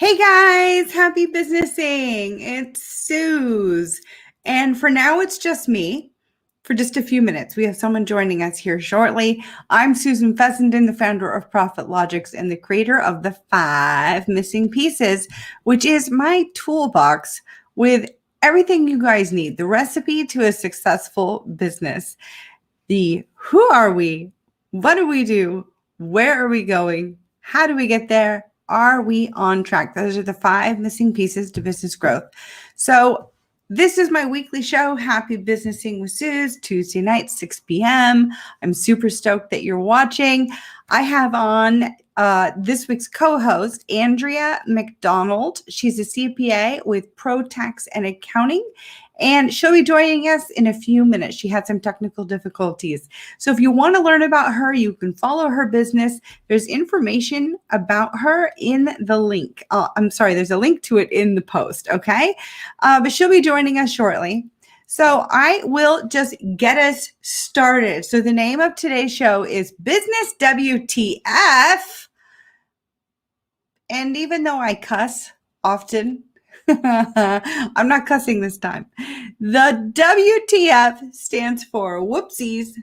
Hey guys, happy businessing. It's Suz. And for now, it's just me for just a few minutes. We have someone joining us here shortly. I'm Susan Fessenden, the founder of Profit Logics and the creator of the 5 Missing Pieces, which is my toolbox with everything you guys need, the recipe to a successful business. The who are we? What do we do? Where are we going? How do we get there? Are we on track? Those are the 5 missing pieces to business growth. So this is my weekly show, Happy Businessing with Suz, Tuesday night, 6 p.m. I'm super stoked that you're watching. I have on this week's co-host, Andrea McDonald. She's a CPA with ProTax Accounting, and she'll be joining us in a few minutes. She had some technical difficulties. So if you want to learn about her, you can follow her business. There's information about her in the link. There's a link to it in the post, okay? But she'll be joining us shortly. So I will just get us started. So the name of today's show is Business WTF. And even though I cuss often, I'm not cussing this time. The WTF stands for Woopsies,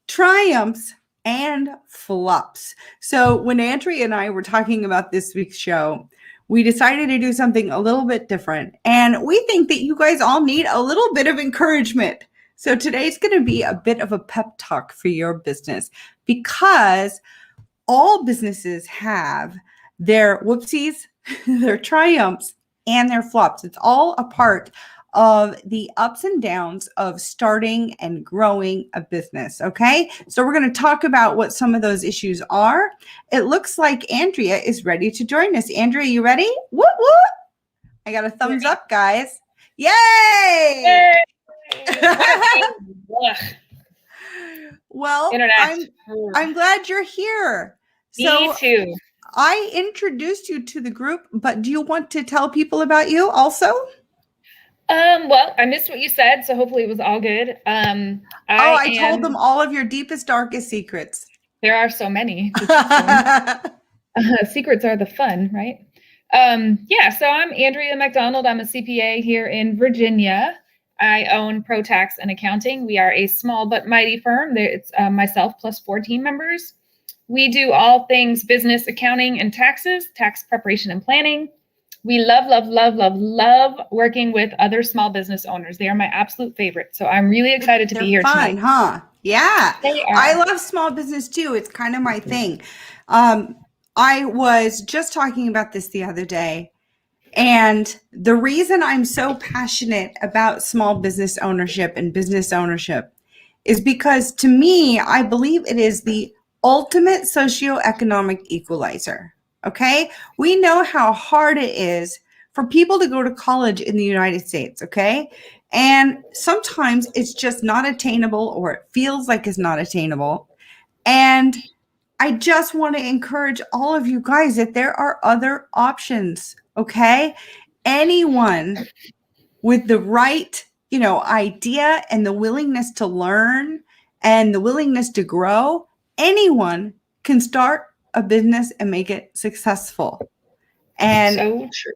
Triumphs, and Flops. So when Andrea and I were talking about this week's show, we decided to do something a little bit different. And we think that you guys all need a little bit of encouragement. So today's going to be a bit of a pep talk for your business, because all businesses have their whoopsies, their triumphs, and their flops. It's all a part of the ups and downs of starting and growing a business, okay? So we're going to talk about what some of those issues are. It looks like Andrea is ready to join us. Andrea, you ready? Whoop, whoop. I got a thumbs up, guys. Yay! Well, I'm glad you're here. Me too. I introduced you to the group, but do you want to tell people about you also? Well, I missed what you said, so hopefully it was all good. I told them all of your deepest, darkest secrets. There are so many. Secrets are the fun, right? So I'm Andrea McDonald. I'm a CPA here in Virginia. I own ProTax Accounting. We are a small but mighty firm. It's myself plus 4 team members. We do all things business accounting and taxes, tax preparation and planning. We love working with other small business owners. They are my absolute favorite. So I'm really excited to be here tonight. Huh? Yeah. They are. I love small business too. It's kind of my thing. I was just talking about this the other day. And the reason I'm so passionate about small business ownership and business ownership is because, to me, I believe it is the ultimate socioeconomic equalizer. Okay. We know how hard it is for people to go to college in the United States. Okay. And sometimes it's just not attainable, or it feels like it's not attainable. And I just want to encourage all of you guys that there are other options. Okay. Anyone with the right, idea and the willingness to learn and the willingness to grow, anyone can start a business and make it successful. And so true.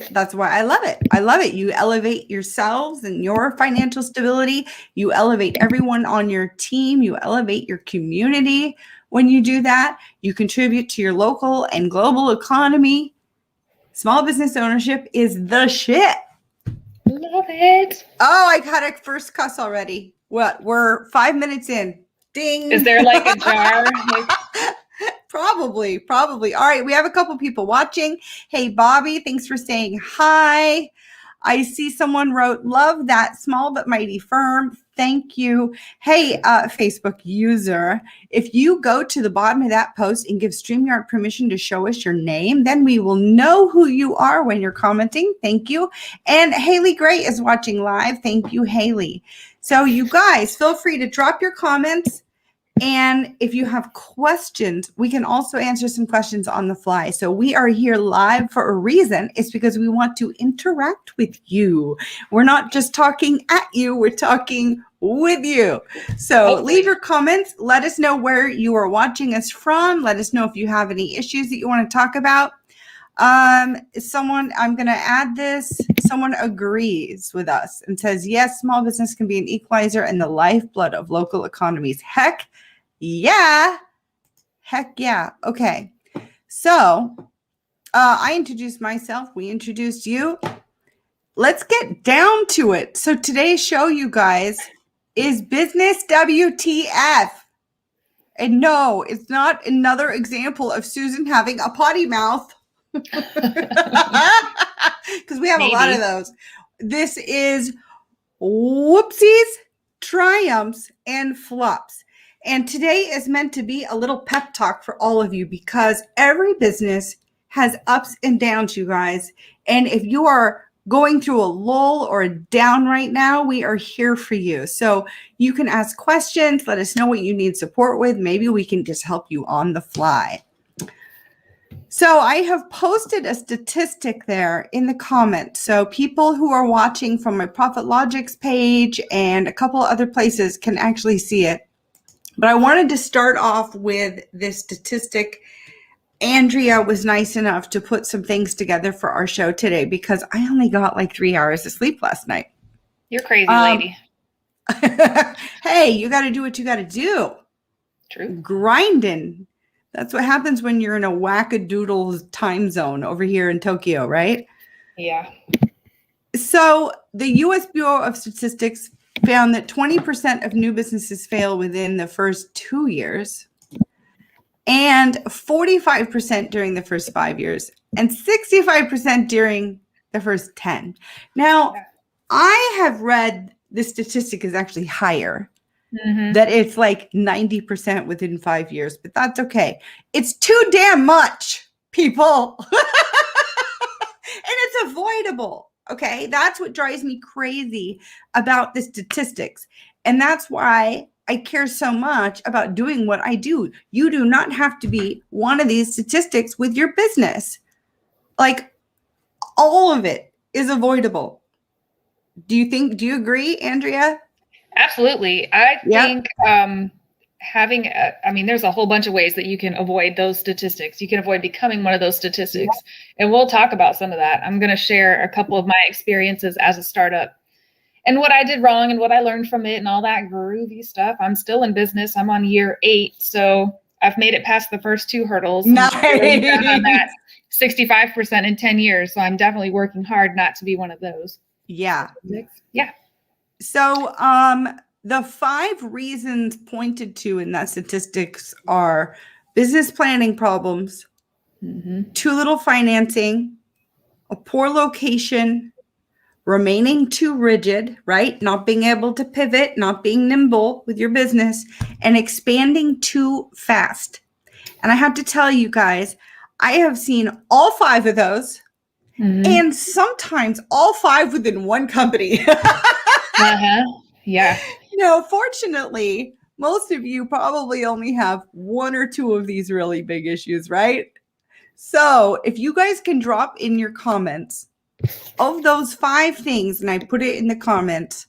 That's why I love it. I love it. You elevate yourselves and your financial stability. You elevate everyone on your team. You elevate your community. When you do that, you contribute to your local and global economy. Small business ownership is the shit. Love it. Oh, I got a first cuss already. What? We're 5 minutes in. Ding. Is there like a jar? Probably. All right. We have a couple people watching. Hey, Bobby, thanks for saying hi. I see someone wrote, love that small but mighty firm. Thank you. Hey, Facebook user, if you go to the bottom of that post and give StreamYard permission to show us your name, then we will know who you are when you're commenting. Thank you. And Haley Gray is watching live. Thank you, Haley. So you guys, feel free to drop your comments. And if you have questions, we can also answer some questions on the fly. So we are here live for a reason. It's because we want to interact with you. We're not just talking at you, we're talking with you. So leave your comments. Let us know where you are watching us from. Let us know if you have any issues that you want to talk about. I'm going to add this. Someone agrees with us and says, yes, small business can be an equalizer and the lifeblood of local economies. Heck yeah. Heck yeah. Okay. So I introduced myself. We introduced you. Let's get down to it. So today's show, you guys, is Business WTF. And no, it's not another example of Susan having a potty mouth. Because we have a lot of those. This is whoopsies, triumphs, and flops. And today is meant to be a little pep talk for all of you because every business has ups and downs, you guys. And if you are going through a lull or a down right now, we are here for you. So you can ask questions, let us know what you need support with. Maybe we can just help you on the fly. So I have posted a statistic there in the comments. So people who are watching from my Profit Logics page and a couple other places can actually see it. But I wanted to start off with this statistic. Andrea was nice enough to put some things together for our show today because I only got like 3 hours of sleep last night. You're crazy, lady. Hey, you got to do what you got to do. True. Grinding. That's what happens when you're in a wackadoodle time zone over here in Tokyo, right? Yeah. So the U.S. Bureau of Statistics found that 20% of new businesses fail within the first 2 years and 45% during the first 5 years and 65% during the first 10. Now, I have read the statistic is actually higher. Mm-hmm. That it's like 90% within 5 years, but that's okay. It's too damn much, people. And it's avoidable. Okay. That's what drives me crazy about the statistics. And that's why I care so much about doing what I do. You do not have to be one of these statistics with your business. Like all of it is avoidable. Do you agree, Andrea? Absolutely. I think there's a whole bunch of ways that you can avoid those statistics. You can avoid becoming one of those statistics. Yeah. And we'll talk about some of that. I'm going to share a couple of my experiences as a startup and what I did wrong and what I learned from it and all that groovy stuff. I'm still in business. I'm on year 8. So I've made it past the first 2 hurdles. Nice. On that 65% in 10 years. So I'm definitely working hard not to be one of those. Yeah. Yeah. So the 5 reasons pointed to in that statistics are business planning problems, too little financing, a poor location, remaining too rigid, right? Not being able to pivot, not being nimble with your business, and expanding too fast. And I have to tell you guys, I have seen all 5 of those and sometimes all 5 within one company. Yeah. No, fortunately, most of you probably only have 1 or 2 of these really big issues, right? So if you guys can drop in your comments of those 5 things, and I put it in the comments,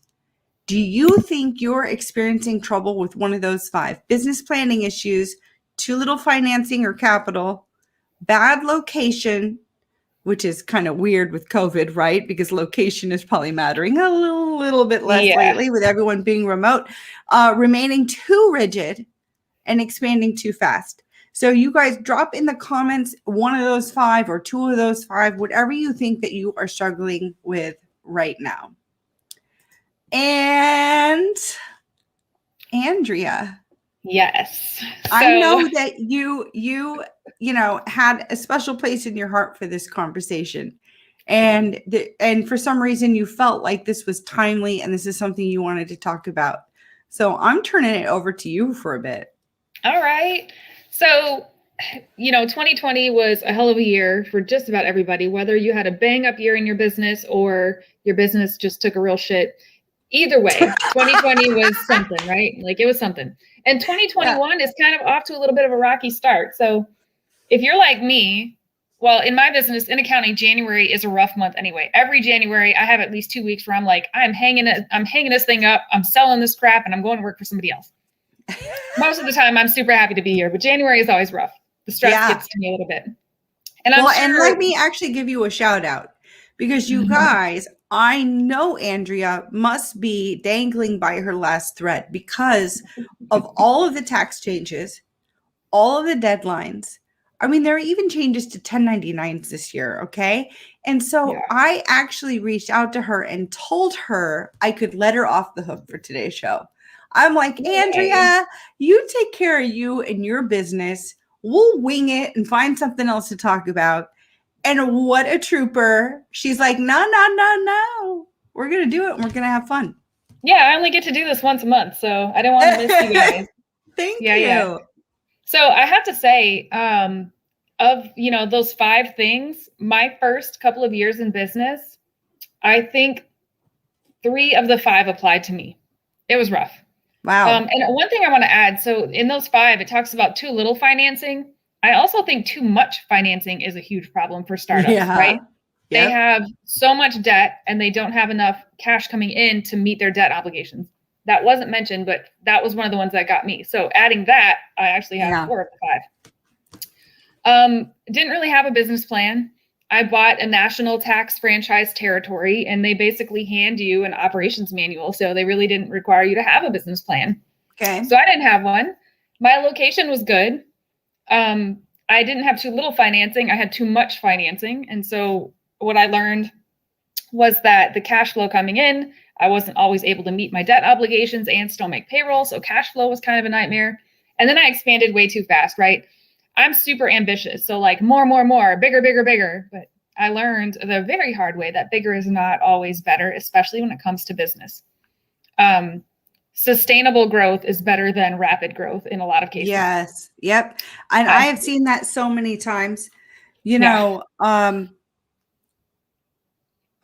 do you think you're experiencing trouble with one of those 5? Business planning issues, too little financing or capital, bad location, which is kind of weird with COVID, right? Because location is probably mattering a little bit less lately with everyone being remote, remaining too rigid and expanding too fast. So you guys drop in the comments 1 of those 5 or 2 of those 5, whatever you think that you are struggling with right now. And Andrea. Yes. So, I know that you had a special place in your heart for this conversation. And for some reason you felt like this was timely and this is something you wanted to talk about. So I'm turning it over to you for a bit. All right. So, 2020 was a hell of a year for just about everybody, whether you had a bang up year in your business or your business just took a real shit. Either way, 2020 was something, right? Like it was something. And 2021 is kind of off to a little bit of a rocky start. So if you're like me, well, in my business, in accounting, January is a rough month anyway. Every January, I have at least 2 weeks where I'm like, I'm hanging this thing up, I'm selling this crap, and I'm going to work for somebody else. Most of the time, I'm super happy to be here, but January is always rough. The stress gets to me a little bit. And I'm Well, and sure, let me actually give you a shout out because you guys, I know Andrea must be dangling by her last thread because of all of the tax changes, all of the deadlines. I mean, there are even changes to 1099s this year, okay? And so yeah, I actually reached out to her and told her I could let her off the hook for today's show. I'm like, yay. Andrea, you take care of you and your business. We'll wing it and find something else to talk about. And what a trooper. She's like, no, no, no, no. We're going to do it and we're going to have fun. Yeah, I only get to do this once a month, so I don't want to miss you guys. Thank Yeah, you. yeah. So I have to say, of those 5 things, my first couple of years in business, I think 3 of the 5 applied to me. It was rough. Wow. And one thing I want to add, so in those 5, it talks about too little financing. I also think too much financing is a huge problem for startups, right? They Yep. have so much debt and they don't have enough cash coming in to meet their debt obligations. That wasn't mentioned, but that was one of the ones that got me. So adding that, I actually have 4 of the 5. Didn't really have a business plan. I bought a national tax franchise territory and they basically hand you an operations manual. So they really didn't require you to have a business plan. Okay. So I didn't have one. My location was good. I didn't have too little financing. I had too much financing. And so what I learned was that the cash flow coming in, I wasn't always able to meet my debt obligations and still make payroll. So cash flow was kind of a nightmare. And then I expanded way too fast, right? I'm super ambitious. So like more, bigger, bigger, bigger. But I learned the very hard way that bigger is not always better, especially when it comes to business. Sustainable growth is better than rapid growth in a lot of cases. Yes. Yep. And I have seen that so many times,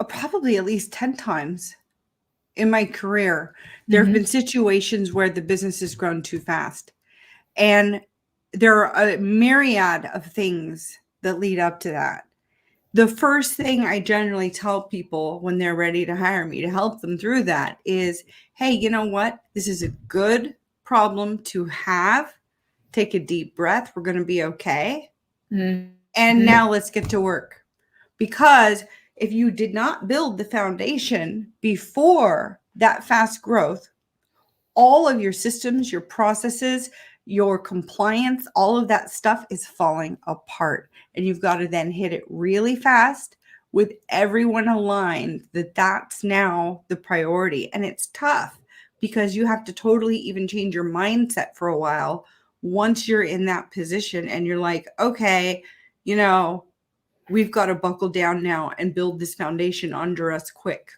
probably at least 10 times in my career. There have been situations where the business has grown too fast. And there are a myriad of things that lead up to that. The first thing I generally tell people when they're ready to hire me to help them through that is, hey, you know what? This is a good problem to have. Take a deep breath. We're going to be okay. And now let's get to work. Because if you did not build the foundation before that fast growth, all of your systems, your processes, your compliance, all of that stuff is falling apart. And you've got to then hit it really fast with everyone aligned that that's now the priority. And it's tough because you have to totally even change your mindset for a while once you're in that position and you're like, okay, we've got to buckle down now and build this foundation under us quick.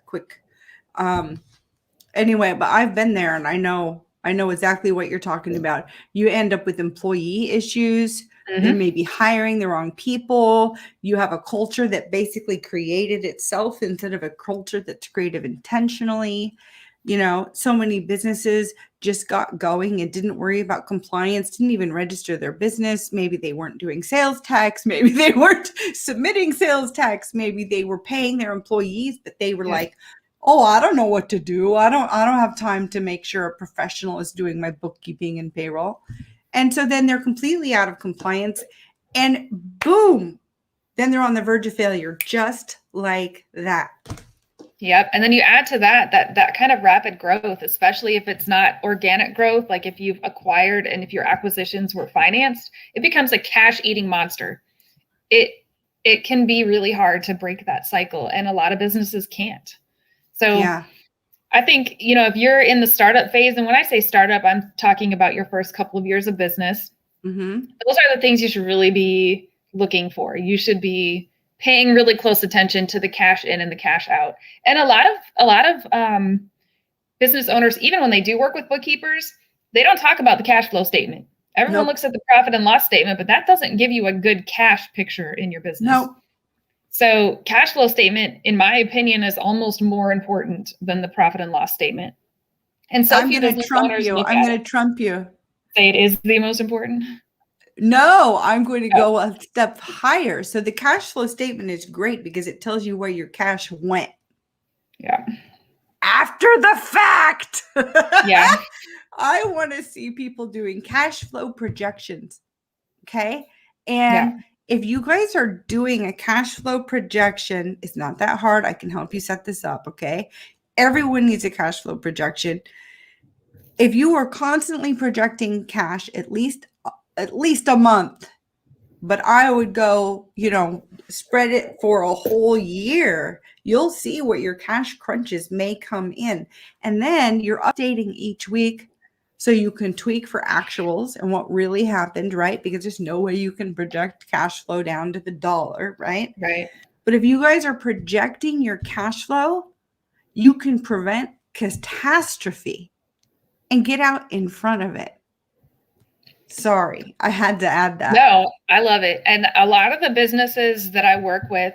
Anyway, but I've been there and I know exactly what you're talking about. You end up with employee issues. They may be hiring the wrong people. You have a culture that basically created itself instead of a culture that's created intentionally. So many businesses just got going and didn't worry about compliance, didn't even register their business. Maybe they weren't doing sales tax. Maybe they weren't submitting sales tax. Maybe they were paying their employees, but they were like, oh, I don't know what to do. I don't have time to make sure a professional is doing my bookkeeping and payroll. And so then they're completely out of compliance and boom, then they're on the verge of failure, just like that. Yep. And then you add to that kind of rapid growth, especially if it's not organic growth, like if you've acquired and if your acquisitions were financed, it becomes a cash eating monster. It can be really hard to break that cycle, and a lot of businesses can't. So yeah. I think, if you're in the startup phase, and when I say startup, I'm talking about your first couple of years of business. Those are the things you should really be looking for. You should be paying really close attention to the cash in and the cash out. And a lot of business owners, even when they do work with bookkeepers, they don't talk about the cash flow statement. Everyone looks at the profit and loss statement, but that doesn't give you a good cash picture in your business. So cash flow statement, in my opinion, is almost more important than the profit and loss statement. And so I'm going to trump you. I'm going to trump you. Say it is the most important. No, I'm going to go a step higher. So the cash flow statement is great because it tells you where your cash went. Yeah. After the fact. Yeah. I want to see people doing cash flow projections. Okay. And if you guys are doing a cash flow projection, it's not that hard. I can help you set this up, okay? Everyone needs a cash flow projection. If you are constantly projecting cash at least a month, but I would go, spread it for a whole year, you'll see what your cash crunches may come in. And then you're updating each week so you can tweak for actuals and what really happened, right? Because there's no way you can project cash flow down to the dollar, right? Right. But if you guys are projecting your cash flow, you can prevent catastrophe and get out in front of it. Sorry, I had to add that. No, I love it. And a lot of the businesses that I work with,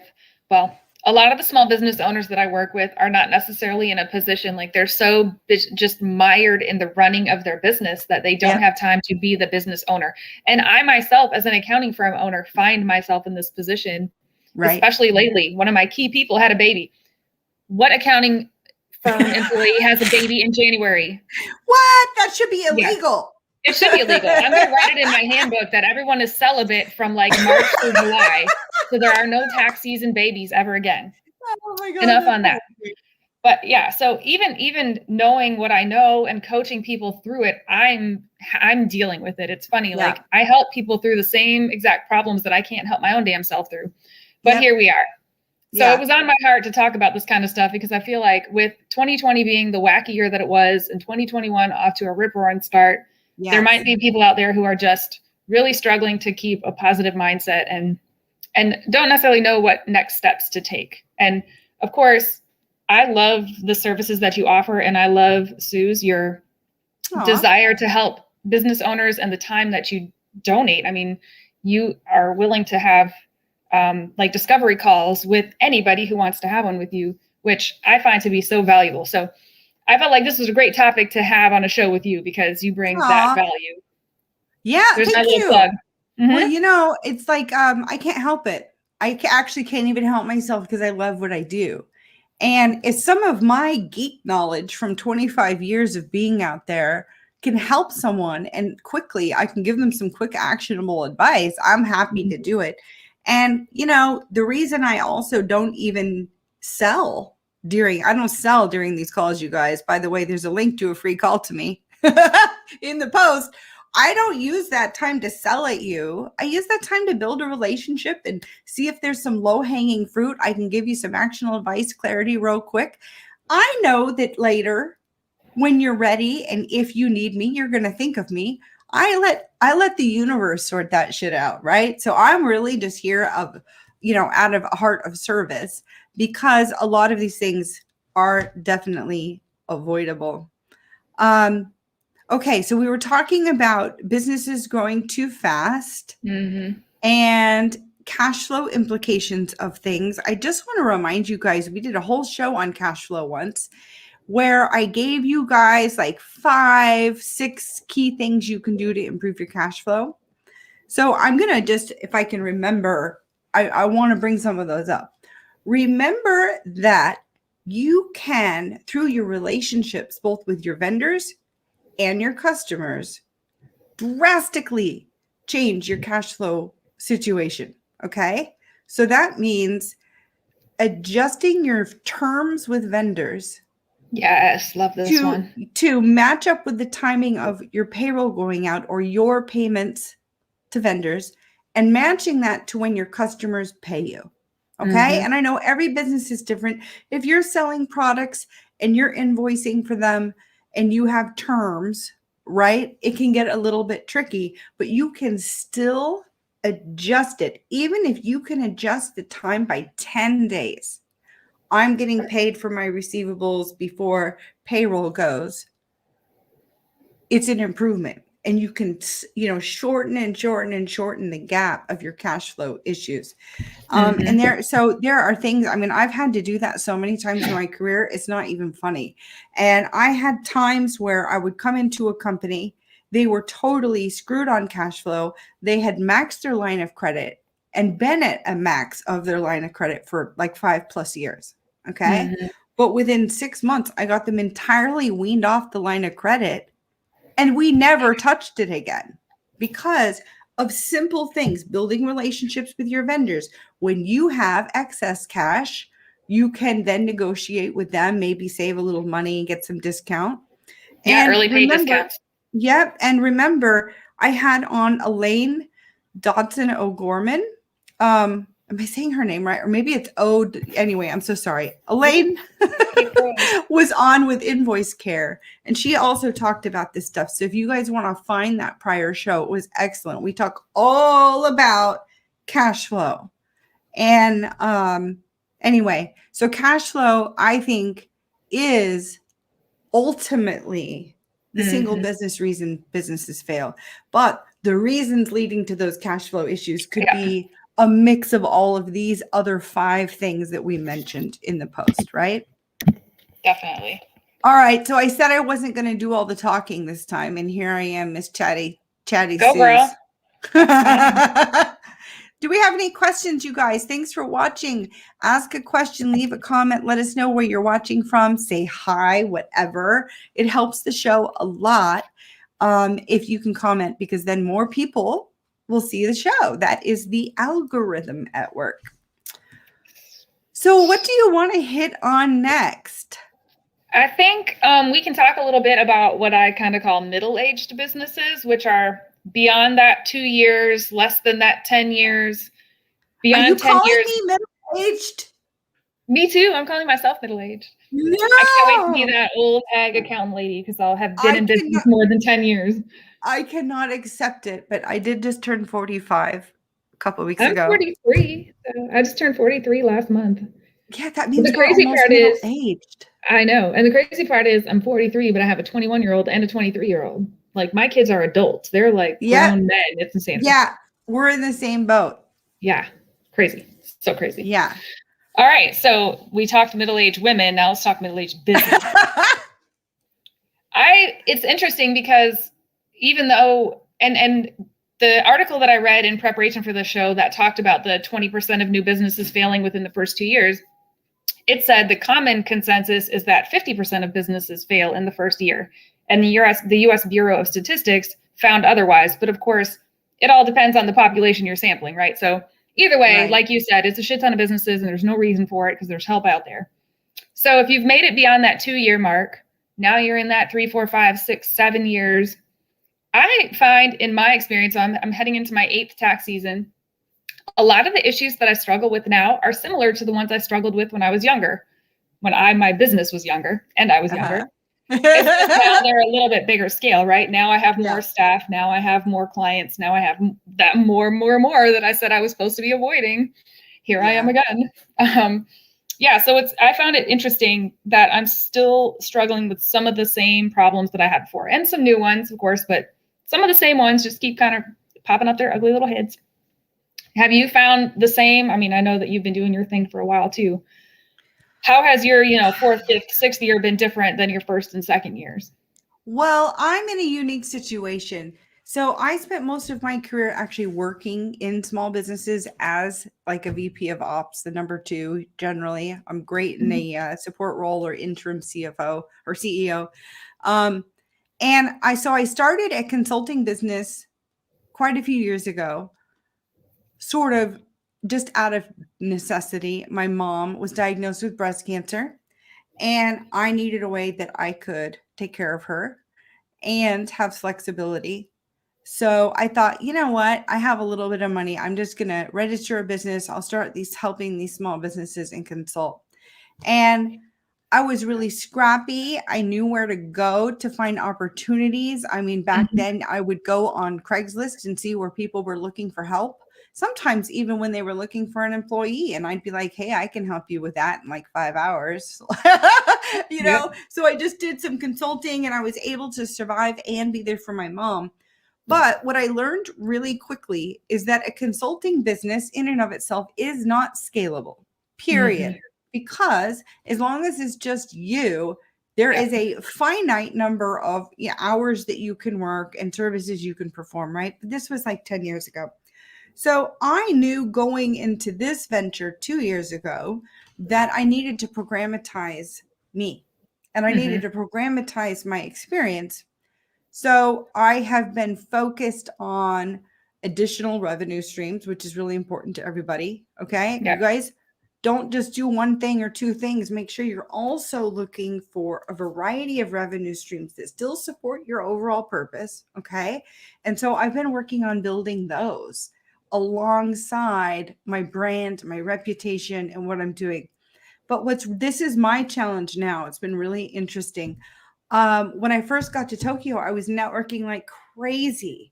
well, a lot of the small business owners that I work with are not necessarily in a position, like they're so just mired in the running of their business that they don't have time to be the business owner. And I myself, as an accounting firm owner, find myself in this position, especially lately. One of my key people had a baby. What accounting firm employee has a baby in January? What? That should be illegal. It should be illegal. I'm going to write it in my handbook that everyone is celibate from like March through July. So there are no tax season babies ever again. Oh my God. Enough on that. But yeah, so even knowing what I know and coaching people through it, I'm dealing with it. It's funny. Like I help people through the same exact problems that I can't help my own damn self through. But here we are. So it was on my heart to talk about this kind of stuff because I feel like with 2020 being the wacky year that it was and 2021 off to a rip-roaring start, there might be people out there who are just really struggling to keep a positive mindset and don't necessarily know what next steps to take. And of course, I love the services that you offer. And I love, Suz, your desire to help business owners and the time that you donate. I mean, you are willing to have like discovery calls with anybody who wants to have one with you, which I find to be so valuable. So I felt like this was a great topic to have on a show with you because you bring that value. Yeah, there's thank you. Plug. Well, it's like I can't help it. I actually can't even help myself because I love what I do. And it's some of my geek knowledge from 25 years of being out there can help someone and quickly I can give them some quick actionable advice. I'm happy to do it. And, the reason I also don't even sell I don't sell during these calls, you guys. By the way, there's a link to a free call to me in the post. I don't use that time to sell at you. I use that time to build a relationship and see if there's some low-hanging fruit. I can give you some actionable advice, clarity real quick. I know that later when you're ready and if you need me, you're going to think of me. I let the universe sort that shit out, right? So I'm really just here out of a heart of service because a lot of these things are definitely avoidable. Okay, so we were talking about businesses growing too fast and cash flow implications of things. I just want to remind you guys, we did a whole show on cash flow once where I gave you guys like 5-6 key things you can do to improve your cash flow. So I'm going to just, if I can remember, I want to bring some of those up. Remember that you can, through your relationships, both with your vendors and your customers, drastically change your cash flow situation. Okay. So that means adjusting your terms with vendors. Yes. Love this one. To match up with the timing of your payroll going out or your payments to vendors and matching that to when your customers pay you. Okay. And I know every business is different. If you're selling products and you're invoicing for them and you have terms, right? It can get a little bit tricky, but you can still adjust it. Even if you can adjust the time by 10 days. I'm getting paid for my receivables before payroll goes. It's an improvement. And you can, shorten the gap of your cash flow issues. And there are things, I've had to do that so many times in my career. It's not even funny. And I had times where I would come into a company, they were totally screwed on cash flow. They had maxed their line of credit and been at a max of their line of credit for like 5+ years. Okay. But within 6 months, I got them entirely weaned off the line of credit. And we never touched it again because of simple things, building relationships with your vendors. When you have excess cash, you can then negotiate with them, maybe save a little money and get some discount. Yeah, And early pay discounts. Yep. And remember, I had on Elaine Dodson O'Gorman. Am I saying her name right? Or maybe it's anyway, I'm so sorry. Elaine was on with Invoice Care, and she also talked about this stuff. So if you guys want to find that prior show, it was excellent. We talk all about cash flow. And anyway, so cash flow, I think, is ultimately the single business reason businesses fail. But the reasons leading to those cash flow issues could be a mix of all of these other 5 things that we mentioned in the post, right? Definitely. All right. So I said I wasn't going to do all the talking this time, and here I am, Miss Chatty Go, Suz. girl. Do we have any questions, you guys? Thanks for watching. Ask a question, leave a comment, let us know where you're watching from, say hi, whatever. It helps the show a lot if you can comment, because then more people will see the show. That is the algorithm at work. So what do you want to hit on next? I think we can talk a little bit about what I kind of call middle-aged businesses, which are beyond that 2 years, less than that 10 years, beyond Are you 10 calling years. me middle-aged? Me too. I'm calling myself middle-aged. No. I can't wait to be that old ag accountant lady, because I'll have been in business more than 10 years. I cannot accept it, but I did just turn 45 a couple of weeks ago. I'm 43. So I just turned 43 last month. Yeah, that means the crazy part is aged. I know. And the crazy part is I'm 43, but I have a 21-year-old and a 23-year-old. Like, my kids are adults. They're like grown men. It's insane. Yeah, we're in the same boat. Yeah. Crazy. So crazy. Yeah. All right. So we talked middle-aged women. Now let's talk middle-aged business. It's interesting because even though, and the article that I read in preparation for the show that talked about the 20% of new businesses failing within the first 2 years, it said the common consensus is that 50% of businesses fail in the first year. And the US Bureau of Statistics found otherwise. But of course, it all depends on the population you're sampling, right? So either way, like you said, it's a shit ton of businesses and there's no reason for it because there's help out there. So if you've made it beyond that 2 year mark, now you're in that 3, 4, 5, 6, 7 years. I find in my experience, I'm heading into my 8th tax season. A lot of the issues that I struggle with now are similar to the ones I struggled with when I was younger, when my business was younger and I was younger. It's just now they're a little bit bigger scale, right? Now I have more staff. Now I have more clients. Now I have that more that I said I was supposed to be avoiding. Here I am again. So I found it interesting that I'm still struggling with some of the same problems that I had before, and some new ones, of course, but some of the same ones just keep kind of popping up their ugly little heads. Have you found the same? I mean, I know that you've been doing your thing for a while too. How has your, 4th, 5th, 6th year been different than your 1st and 2nd years? Well, I'm in a unique situation. So I spent most of my career actually working in small businesses as like a VP of ops, the number 2 generally. I'm great in a support role or interim CFO or CEO. And I started a consulting business quite a few years ago, sort of just out of necessity. My mom was diagnosed with breast cancer, and I needed a way that I could take care of her and have flexibility. So I thought, you know what? I have a little bit of money. I'm just going to register a business. I'll start helping these small businesses and consult. And I was really scrappy. I knew where to go to find opportunities. I mean, back then I would go on Craigslist and see where people were looking for help. Sometimes even when they were looking for an employee, and I'd be like, hey, I can help you with that in like 5 hours, So I just did some consulting and I was able to survive and be there for my mom. But what I learned really quickly is that a consulting business in and of itself is not scalable, period. Because as long as it's just you, there is a finite number of hours that you can work and services you can perform, right? But this was like 10 years ago. So I knew going into this venture 2 years ago that I needed to programmatize me and I needed to programmatize my experience. So I have been focused on additional revenue streams, which is really important to everybody. Okay. Yeah. You guys don't just do one thing or two things. Make sure you're also looking for a variety of revenue streams that still support your overall purpose. Okay. And so I've been working on building those alongside my brand, my reputation, and what I'm doing. But this is my challenge now. It's been really interesting. When I first got to Tokyo, I was networking like crazy.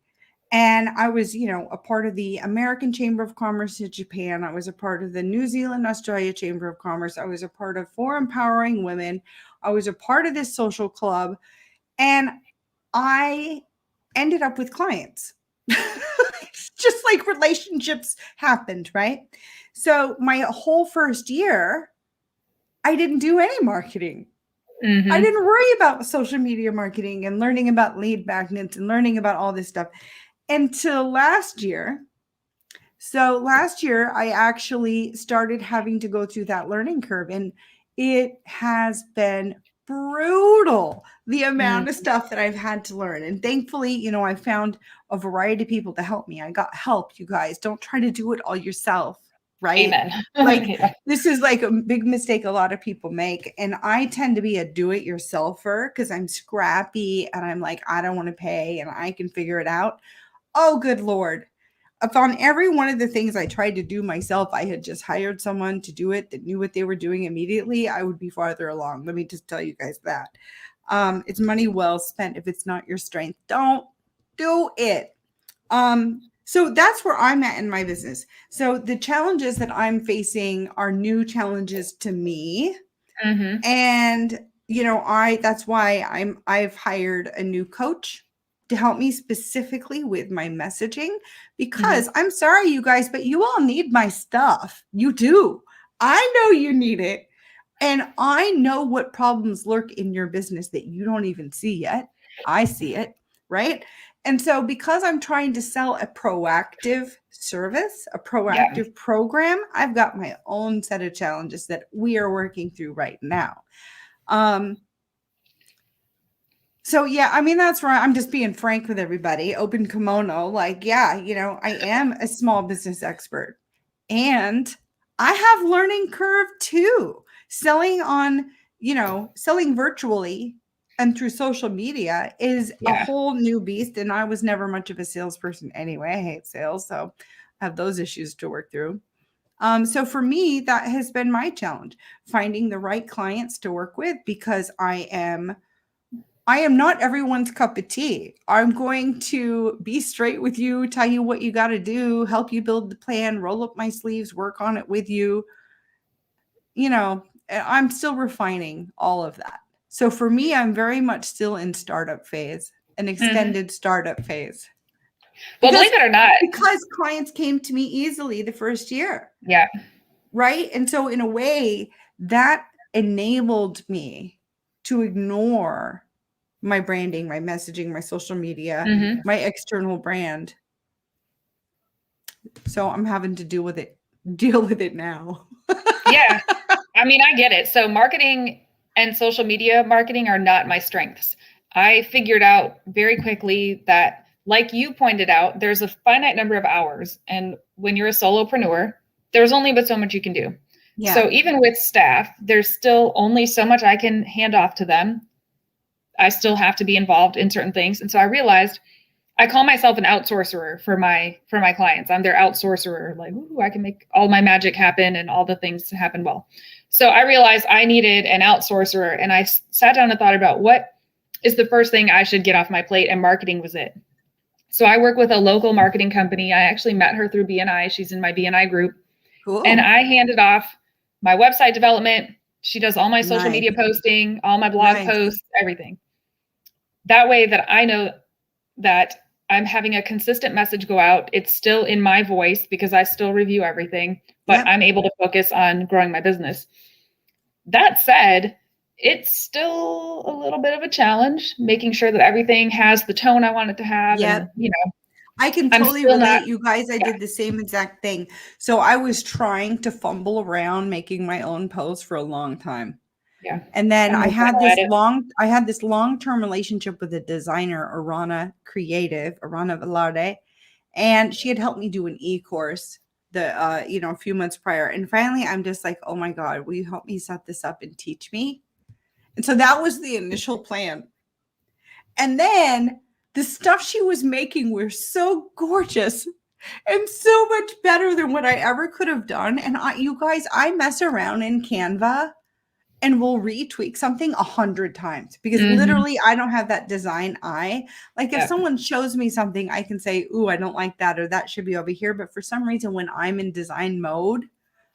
And I was, a part of the American Chamber of Commerce in Japan. I was a part of the New Zealand, Australia Chamber of Commerce. I was a part of For Empowering Women. I was a part of this social club. And I ended up with clients. Just like relationships happened, right? So my whole first year, I didn't do any marketing. I didn't worry about social media marketing and learning about lead magnets and learning about all this stuff until last year. So last year, I actually started having to go through that learning curve, and it has been brutal, the amount of stuff that I've had to learn. And thankfully, I found a variety of people to help me. I got help, you guys. Don't try to do it all yourself, right? Amen. Like Yeah. this is like a big mistake a lot of people make. And I tend to be a do-it-yourselfer because I'm scrappy and I'm like, I don't want to pay and I can figure it out. Oh, good Lord. If on every one of the things I tried to do myself, I had just hired someone to do it that knew what they were doing immediately, I would be farther along. Let me just tell you guys that. It's money well spent. If it's not your strength, don't do it. So that's where I'm at in my business. So the challenges that I'm facing are new challenges to me. And, that's why I've hired a new coach to help me specifically with my messaging, because I'm sorry, you guys, but you all need my stuff. You do. I know you need it. And I know what problems lurk in your business that you don't even see yet. I see it, right? And so because I'm trying to sell a proactive service, a proactive program, I've got my own set of challenges that we are working through right now. So yeah, I mean, that's right. I'm just being frank with everybody, open kimono. Like, yeah, I am a small business expert and I have learning curve too. Selling virtually and through social media is a whole new beast. And I was never much of a salesperson anyway. I hate sales. So I have those issues to work through. So for me, that has been my challenge, finding the right clients to work with, because I am not everyone's cup of tea. I'm going to be straight with you, tell you what you got to do, help you build the plan, roll up my sleeves, work on it with you. I'm still refining all of that. So for me, I'm very much still in startup phase, an extended startup phase. Well, believe it or not, because clients came to me easily the first year. Yeah. Right. And so in a way that enabled me to ignore my branding, my messaging, my social media, my external brand. So I'm having to deal with it now. Yeah. I mean, I get it. So marketing and social media marketing are not my strengths. I figured out very quickly that, like you pointed out, there's a finite number of hours. And when you're a solopreneur, there's only but so much you can do. Yeah. So even with staff, there's still only so much I can hand off to them. I still have to be involved in certain things. And so I realized I call myself an outsourcer for my clients. I'm their outsourcer. Like, ooh, I can make all my magic happen and all the things happen well. So I realized I needed an outsourcer, and I sat down and thought about what is the first thing I should get off my plate, and marketing was it. So I work with a local marketing company. I actually met her through BNI. She's in my BNI group. Cool. And I handed off my website development. She does all my social media posting, all my blog posts, everything. That way that I know that I'm having a consistent message go out. It's still in my voice because I still review everything, but I'm able to focus on growing my business. That said, it's still a little bit of a challenge, making sure that everything has the tone I want it to have. And, I can totally relate, you guys. I did the same exact thing. So I was trying to fumble around making my own posts for a long time. Yeah. And then I had this long-term relationship with a designer, Arana Velarde. And she had helped me do an e-course a few months prior. And finally, I'm just like, oh my God, will you help me set this up and teach me? And so that was the initial plan. And then the stuff she was making were so gorgeous and so much better than what I ever could have done. And you guys, I mess around in Canva and will retweak something 100 times because literally I don't have that design eye. Like if someone shows me something, I can say, ooh, I don't like that, or that should be over here. But for some reason, when I'm in design mode,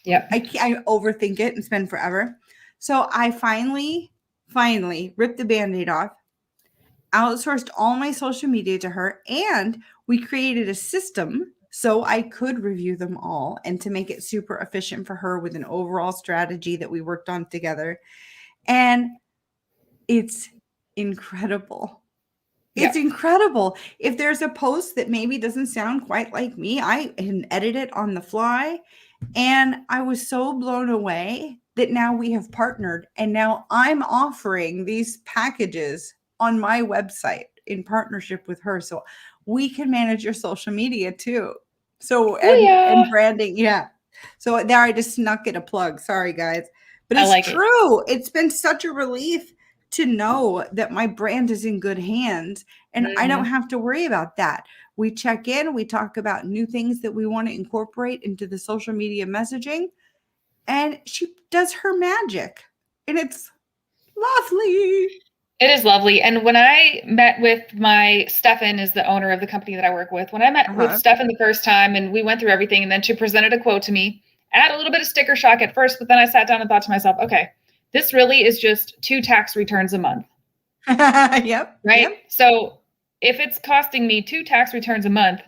I overthink it and spend forever. So I finally ripped the Band-Aid off, outsourced all my social media to her, and we created a system so I could review them all and to make it super efficient for her with an overall strategy that we worked on together. And it's incredible. It's incredible. If there's a post that maybe doesn't sound quite like me, I can edit it on the fly. And I was so blown away that now we have partnered, and now I'm offering these packages on my website in partnership with her. So we can manage your social media too. So, and branding. Yeah. So there I just snuck in a plug. Sorry, guys. But it's true. It's been such a relief to know that my brand is in good hands and I don't have to worry about that. We check in, we talk about new things that we want to incorporate into the social media messaging, and she does her magic, and it's lovely. It is lovely. And when I met with Stefan is the owner of the company that I work with. When I met with Stefan the first time and we went through everything, and then she presented a quote to me, I had a little bit of sticker shock at first, but then I sat down and thought to myself, okay, this really is just 2 tax returns a month. Yep. Right. Yep. So if it's costing me 2 tax returns a month,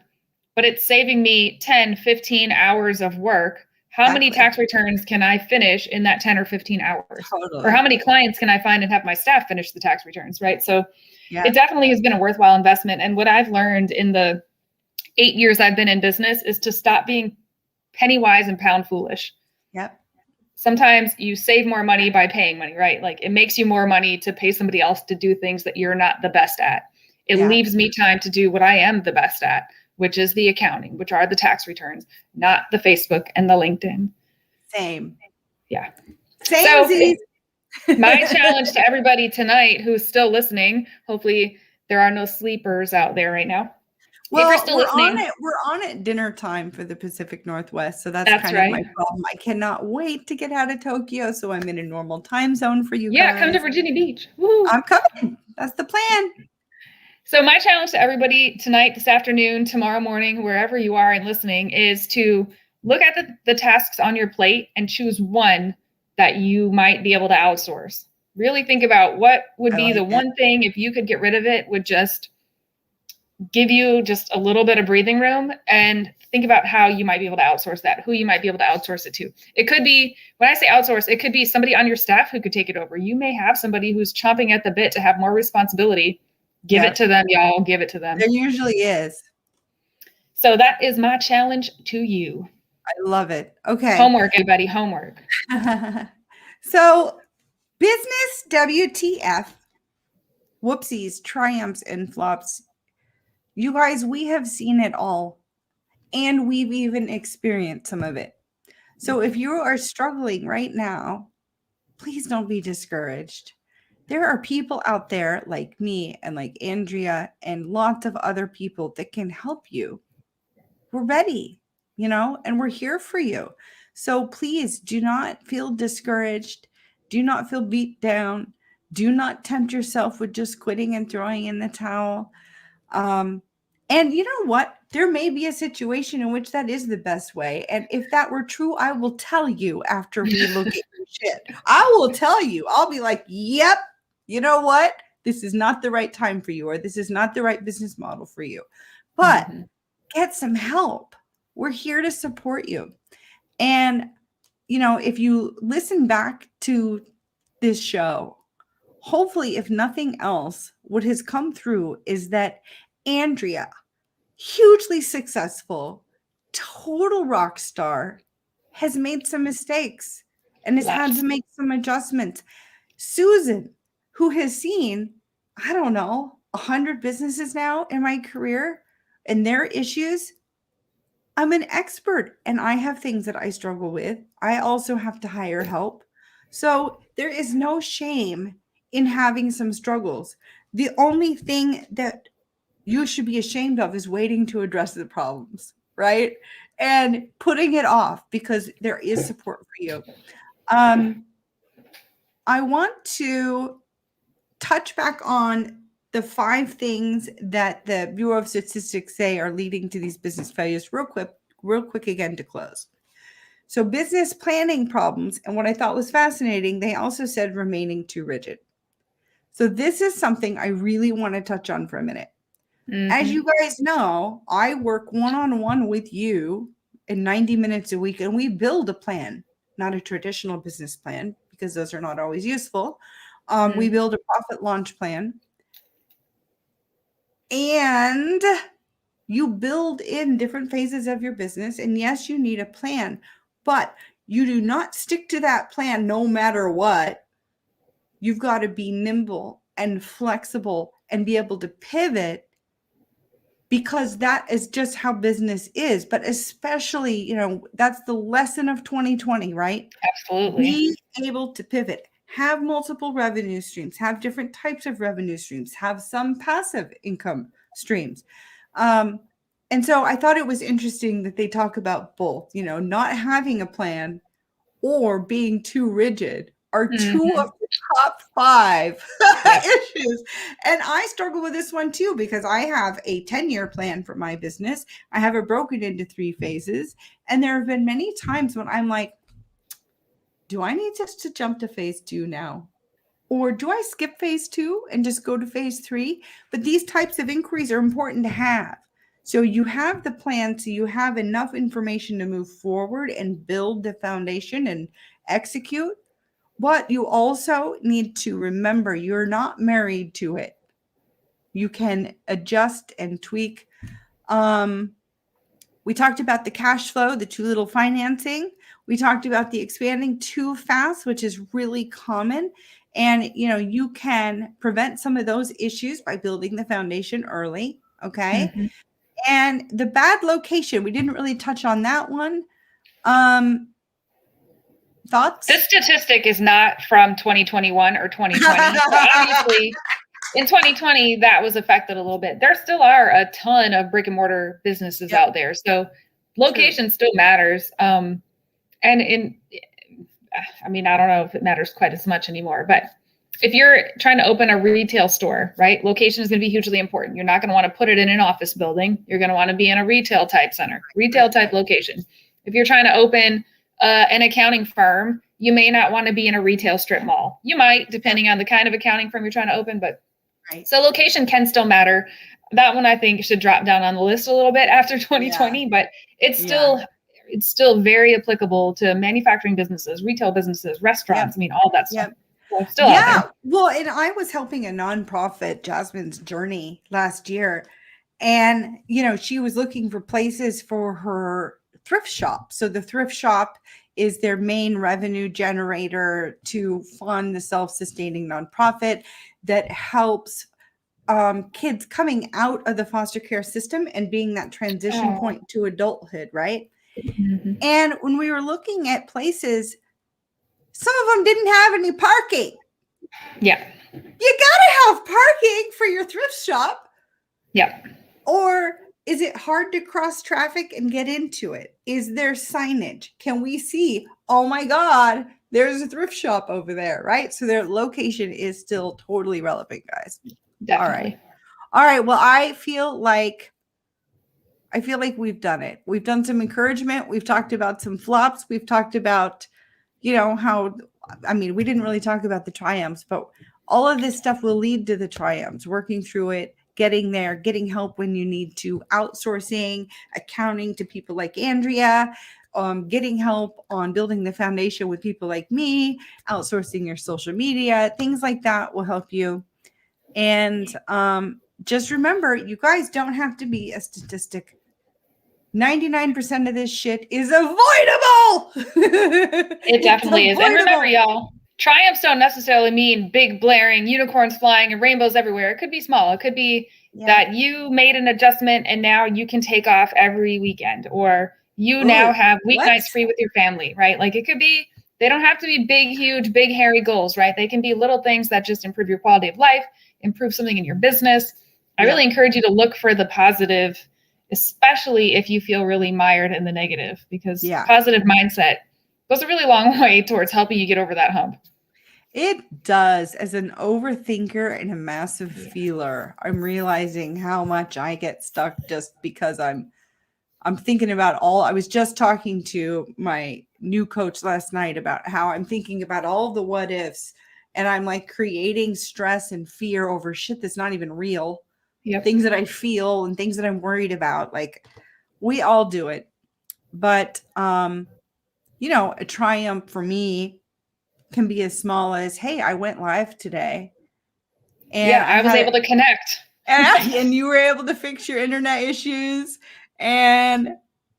but it's saving me 10, 15 hours of work, how many tax returns can I finish in that 10 or 15 hours? Totally. Or how many clients can I find and have my staff finish the tax returns, right? So it definitely has been a worthwhile investment. And what I've learned in the 8 years I've been in business is to stop being penny wise and pound foolish. Yep. Sometimes you save more money by paying money, right? Like it makes you more money to pay somebody else to do things that you're not the best at. It leaves me time to do what I am the best at, which is the accounting, which are the tax returns, not the Facebook and the LinkedIn. Same. Yeah. Same. So my challenge to everybody tonight who's still listening, hopefully there are no sleepers out there right now. Well, we're on at dinner time for the Pacific Northwest, so that's kind of my problem. I cannot wait to get out of Tokyo, so I'm in a normal time zone for you guys. Yeah, come to Virginia Beach. Woo. I'm coming. That's the plan. So my challenge to everybody tonight, this afternoon, tomorrow morning, wherever you are and listening, is to look at the tasks on your plate and choose one that you might be able to outsource. Really think about what would be the one thing, if you could get rid of it, would just give you just a little bit of breathing room, and think about how you might be able to outsource that, who you might be able to outsource it to. It could be, when I say outsource, it could be somebody on your staff who could take it over. You may have somebody who's chomping at the bit to have more responsibility. Give it to them, y'all. Give it to them. There usually is. So that is my challenge to you. I love it. Okay. Homework, everybody. Homework. So business WTF, whoopsies, triumphs, and flops. You guys, we have seen it all, and we've even experienced some of it. So if you are struggling right now, please don't be discouraged. There are people out there like me and like Andrea and lots of other people that can help you. We're ready, and we're here for you. So please do not feel discouraged. Do not feel beat down. Do not tempt yourself with just quitting and throwing in the towel. And you know what? There may be a situation in which that is the best way. And if that were true, I will tell you after we look at your shit. I will tell you. I'll be like, yep, you know what? This is not the right time for you, or this is not the right business model for you. But get some help. We're here to support you. And, if you listen back to this show, hopefully, if nothing else, what has come through is that Andrea, hugely successful, total rock star, has made some mistakes and has had to make some adjustments. Susan, who has seen, 100 businesses now in my career and their issues, I'm an expert and I have things that I struggle with. I also have to hire help. So there is no shame in having some struggles. The only thing that you should be ashamed of is waiting to address the problems, right? And putting it off because there is support for you. I want to touch back on the 5 things that the Bureau of Statistics say are leading to these business failures real quick again to close. So business planning problems, and what I thought was fascinating, they also said remaining too rigid. So this is something I really want to touch on for a minute. As you guys know, I work one-on-one with you in 90 minutes a week, and we build a plan, not a traditional business plan, because those are not always useful. We build a profit launch plan, and you build in different phases of your business. And yes, you need a plan, but you do not stick to that plan no matter what. You've got to be nimble and flexible and be able to pivot, because that is just how business is. But especially, that's the lesson of 2020, right? Absolutely. Be able to pivot, have multiple revenue streams, have different types of revenue streams, have some passive income streams. And so I thought it was interesting that they talk about both, not having a plan or being too rigid are 2 of the top 5 issues. And I struggle with this one too, because I have a 10-year plan for my business. I have it broken into 3 phases. And there have been many times when I'm like, do I need just to jump to phase 2 now? Or do I skip phase 2 and just go to phase 3? But these types of inquiries are important to have. So you have the plan, so you have enough information to move forward and build the foundation and execute. But you also need to remember you're not married to it. You can adjust and tweak. We talked about the cash flow, the too little financing. We talked about the expanding too fast, which is really common. And, you can prevent some of those issues by building the foundation early. Okay. And the bad location, we didn't really touch on that one. Thoughts? This statistic is not from 2021 or 2020. So obviously, in 2020, that was affected a little bit. There still are a ton of brick and mortar businesses out there. So location still matters. I don't know if it matters quite as much anymore, but if you're trying to open a retail store, right, location is going to be hugely important. You're not going to want to put it in an office building. You're going to want to be in a retail type center, retail type location. If you're trying to open an accounting firm, you may not want to be in a retail strip mall. You might, depending on the kind of accounting firm you're trying to open, but so location can still matter. That one I think should drop down on the list a little bit after 2020, but it's still very applicable to manufacturing businesses, retail businesses, restaurants. I mean, all that stuff. Still well, and I was helping a nonprofit, Jasmine's Journey, last year, and she was looking for places for her thrift shop. So the thrift shop is their main revenue generator to fund the self-sustaining nonprofit that helps kids coming out of the foster care system and being that transition point to adulthood, right? And when we were looking at places, some of them didn't have any parking. Yeah. You got to have parking for your thrift shop. Yeah. Or is it hard to cross traffic and get into it? Is there signage? Can we see, oh my God, there's a thrift shop over there, right? So their location is still totally relevant, guys. Definitely. All right. Well, I feel like we've done it. We've done some encouragement. We've talked about some flops. We've talked about, we didn't really talk about the triumphs, but all of this stuff will lead to the triumphs, working through it, getting there, getting help when you need to, outsourcing, accounting to people like Andrea, getting help on building the foundation with people like me, outsourcing your social media, things like that will help you. And just remember, you guys don't have to be a statistic. 99% of this shit is avoidable. It definitely is. And remember, y'all, triumphs don't necessarily mean big blaring unicorns flying and rainbows everywhere. It could be small. It could be that you made an adjustment and now you can take off every weekend, or you now have weeknights free with your family, right? Like it could be, they don't have to be big, huge, big, hairy goals, right? They can be little things that just improve your quality of life, improve something in your business. I really encourage you to look for the positive, especially if you feel really mired in the negative, because positive mindset goes a really long way towards helping you get over that hump. It does. As an overthinker and a massive feeler, I'm realizing how much I get stuck just because I'm thinking about I was just talking to my new coach last night about how I'm thinking about all the what ifs, and I'm like creating stress and fear over shit that's not even real. Things that I feel and things that I'm worried about. Like we all do it. But a triumph for me can be as small as, hey, I went live today. And I was able to connect. And you were able to fix your internet issues. And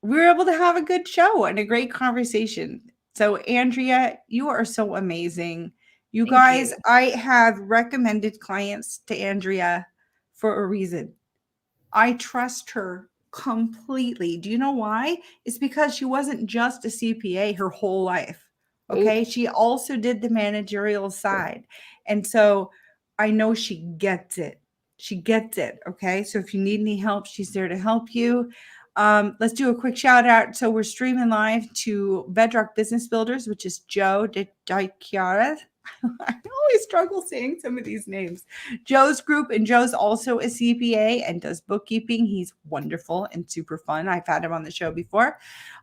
we were able to have a good show and a great conversation. So, Andrea, you are so amazing. You guys, I have recommended clients to Andrea for a reason. I trust her completely. Do you know why? It's because she wasn't just a CPA her whole life. Okay. She also did the managerial side. And so I know she gets it. She gets it. Okay. So if you need any help, she's there to help you. Let's do a quick shout out. So we're streaming live to Bedrock Business Builders, which is Joe DiChiara. I always struggle saying some of these names. Joe's group, and Joe's also a CPA and does bookkeeping. He's wonderful and super fun. I've had him on the show before.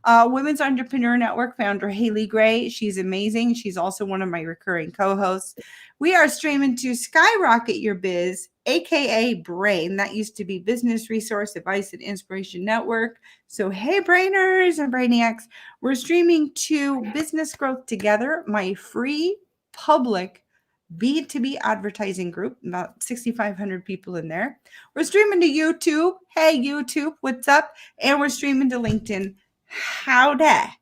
Women's Entrepreneur Network founder Haley Gray. She's amazing. She's also one of my recurring co-hosts. We are streaming to Skyrocket Your Biz, aka Brain. That used to be Business Resource Advice and Inspiration Network. So hey, Brainers and Brainiacs, we're streaming to Business Growth Together, my free public B2B advertising group, about 6,500 people in there. We're streaming to YouTube. Hey, YouTube, what's up? And we're streaming to LinkedIn. Howdy.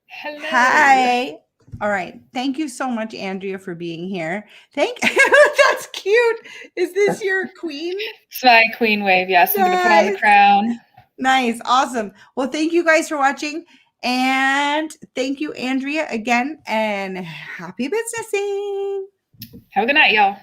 Hello. Hi. All right. Thank you so much, Andrea, for being here. That's cute. Is this your queen? It's my queen wave. Yes. I'm going to put on the crown. Nice. Awesome. Well, thank you guys for watching. And thank you, Andrea, again. And happy businessing. Have a good night, y'all.